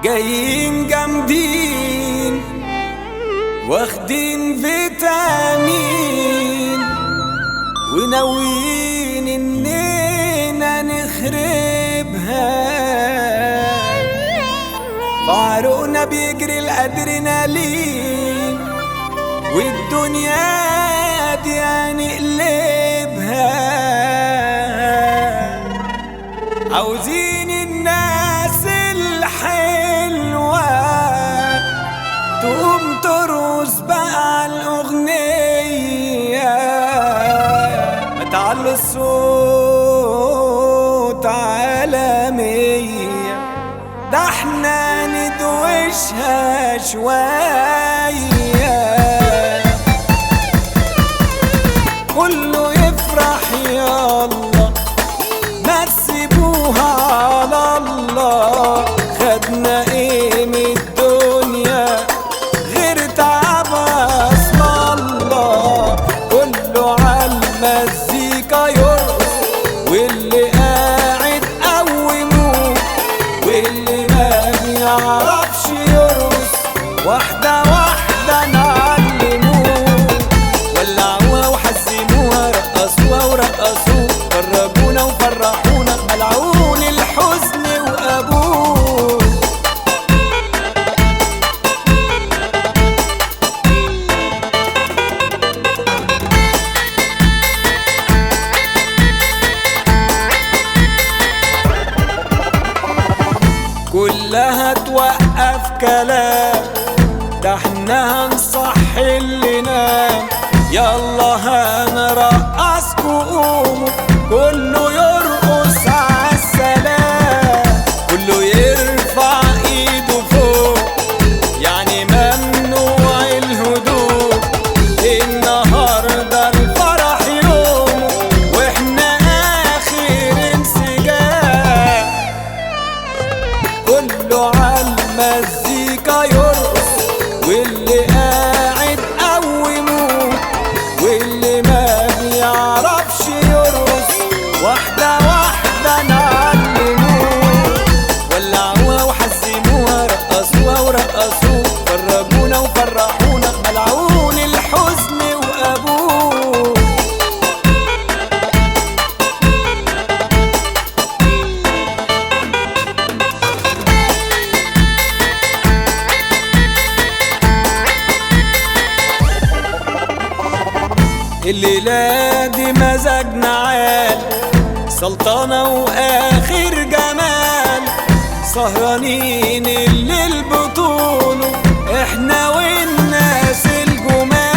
جايين جامدين واخدين فيتامين وناويين اننا نخربها. بعروقنا بيجري الادرينالين والدنيا دي هنقلبها. عاوزين الناس الحلوة تقوم ترقص بقى على الأغنية، ما تعلي الصوت عالمية، ده احنا ندوشها شوية. كله يفرح يلا ما تسيبوها على الله. خدنا ايه من الدنيا غير تعب اسم الله. كله عالمزيكا يرقص واللي قاعد قوموه واللي ما بيعرفش يرقص واحدة واحدة نعلموه. ولعوها وحزموها رقصوها ورقصوه، فرجونا وفرحونا ملعون الحزن وابوه. كلها توقف كلام، ده احنا هنصحي اللي نام. يلا هنرقصكوا قوموا كله يرقص عالسلام. كله يرفع ايده فوق يعني ممنوع الهدوء. النهارده الفرح يومه واحنا اخر انسجام. كله عالمزيكا يرقص واللي قاعد قوموه واللي ما بيعرفش يرقص واحدة واحدة نعلموه. ولعوها وحزموها رقصوها ورقصوه، فرجونا وفرحونا ملعون الحزن وابوه. الليلة دي مزاجنا عال، سلطنة واخر جمال. سهرانين الليل بطوله احنا والناس الجمال.